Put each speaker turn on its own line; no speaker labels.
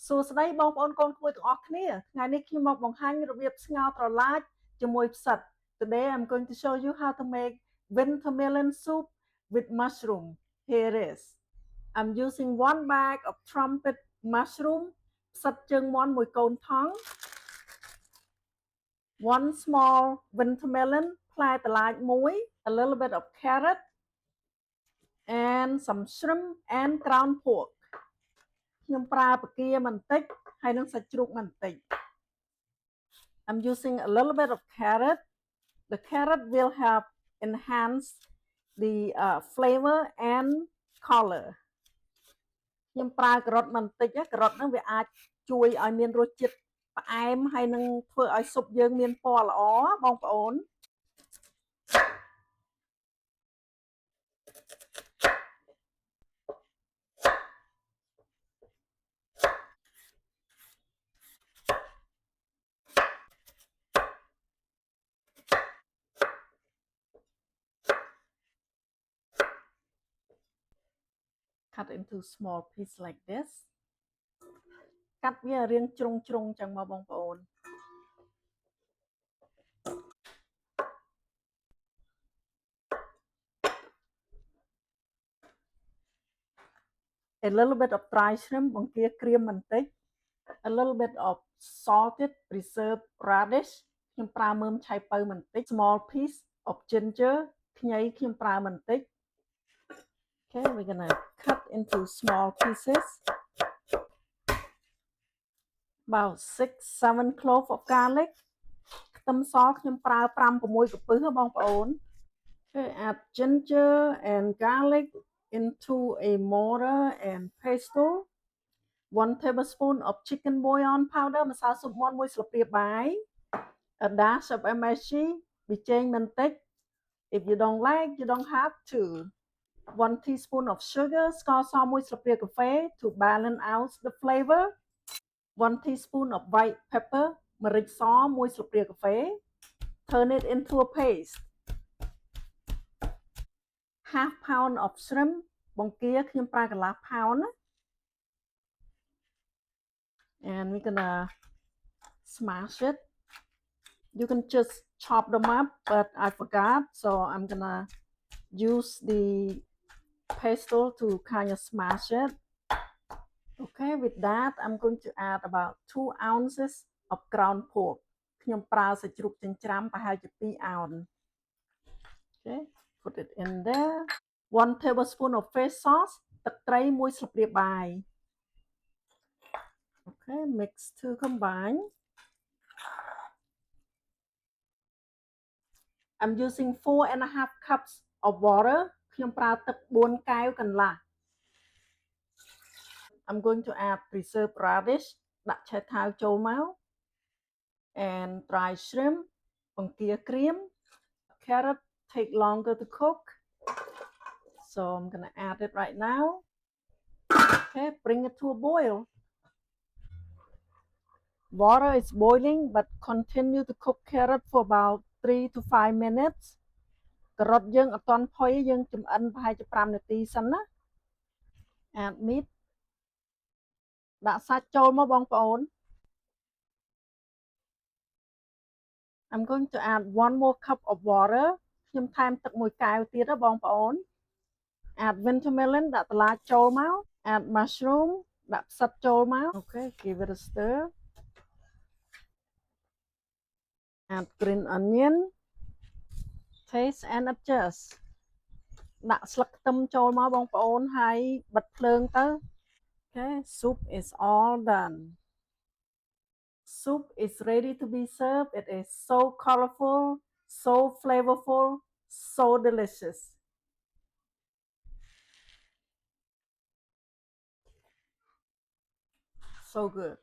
សួស្តីបងប្អូនកូនក្មួយទាំងអស់គ្នាថ្ងៃនេះខ្ញុំមកបង្ហាញរបៀបស្ងោរត្រឡាចជាមួយផ្សិត Today I'm going to show you how to make winter melon soup with mushroom. Here it is. I'm using 1 bag of trumpet mushroom ផ្សិតជើងមាន់មួយកូនថង 1 small winter melon ផ្លែត្រឡាចមួយ a little bit of carrot and some shrimp and ground pork. ខ្ញុំប្រើផ្គាបន្តិចហើយនឹងសាច់ជ្រូកបន្តិច I'm using a little bit of carrot. The carrot will help enhance the flavor and color. ខ្ញុំប្រើការ៉ុតបន្តិចការ៉ុតហ្នឹងវាអាចជួយឲ្យមានរសជាតិផ្អែមហើយនឹងធ្វើឲ្យស៊ុបយើងមានពណ៌ល្អបងប្អូន Cut into small piece like this. កាត់វារាងជ្រុងជ្រុងចឹងមកបងប្អូន A little bit of dry shrimp បង្គាក្រៀមបន្តិច A little bit of salted preserved radish ខ្ញុំប្រើមើមឆៃពៅបន្តិច Small piece of ginger ខ្ញីខ្ញុំប្រើបន្តិច Okay, we're gonna cut into small pieces. About 6-7 cloves of garlic. ខ្ទឹមសខ្ញុំប្រើ5-6កំពឹសបងប្អូន Okay, add ginger and garlic into a mortar and pestle. 1 tablespoon of chicken bouillon powder ម្សៅស៊ុបមាន់1ស្លាបព្រាបាយ A dash of MSG ប៊ីចេងបន្តិច If you don't like, you don't have to. 1 teaspoon of sugar ស្ករស1ស្លាបព្រាកាហ្វេ to balance out the flavor. 1 teaspoon of white pepper ម្រេចស1ស្លាបព្រាកាហ្វេ Turn it into a paste. Half pound of shrimp បង្គាខ្ញុំប្រើកន្លះ pound. And we're gonna smash it. You can just chop them up, but I forgot, so I'm gonna use the pestle to kind of smash it. Okay, with that, I'm going to add about 2 ounces of ground pork. ខ្ញុំប្រើសាច់ជ្រូកចិញ្ច្រាំប្រហែលជា2 ounce. Okay, put it in there. 1 tablespoon of fish sauce. ទឹកត្រី1ស្លាបព្រាបាយ Okay, mix to combine. I'm using 4.5 cups of water. ខ្ញុំប្រើទឹក4 កែវកន្លះ I'm going to add preserved radish ដាក់ឆៃថាវចូលមក and dry shrimp បង្គាក្រៀម Carrot take longer to cook, so I'm gonna add it right now. Okay, bring it to a boil. Water is boiling, but continue to cook carrot for about 3 to 5 minutes. ការ៉ុតយើងអត់ទាន់ផុយយើងចម្អិនប្រហែលជា5នាទីសិនណា Add meat ដាក់សាច់ចូលមកបងប្អូន I'm going to add 1 more cup of water ខ្ញុំថែមទឹក1 កែវទៀតណាបងប្អូន Add winter melon ដាក់ត្រឡាចចូលមក Add mushroom ដាក់ផ្សិតចូលមក Okay, give it a stir. Add green onion. Taste and adjust. ដាក់ស្លឹកខ្ទឹមចូលមកបងប្អូនហើយបិទភ្លើងទៅ Okay, soup is all done. Soup is ready to be served. It is so colorful, so flavorful, so delicious. So good.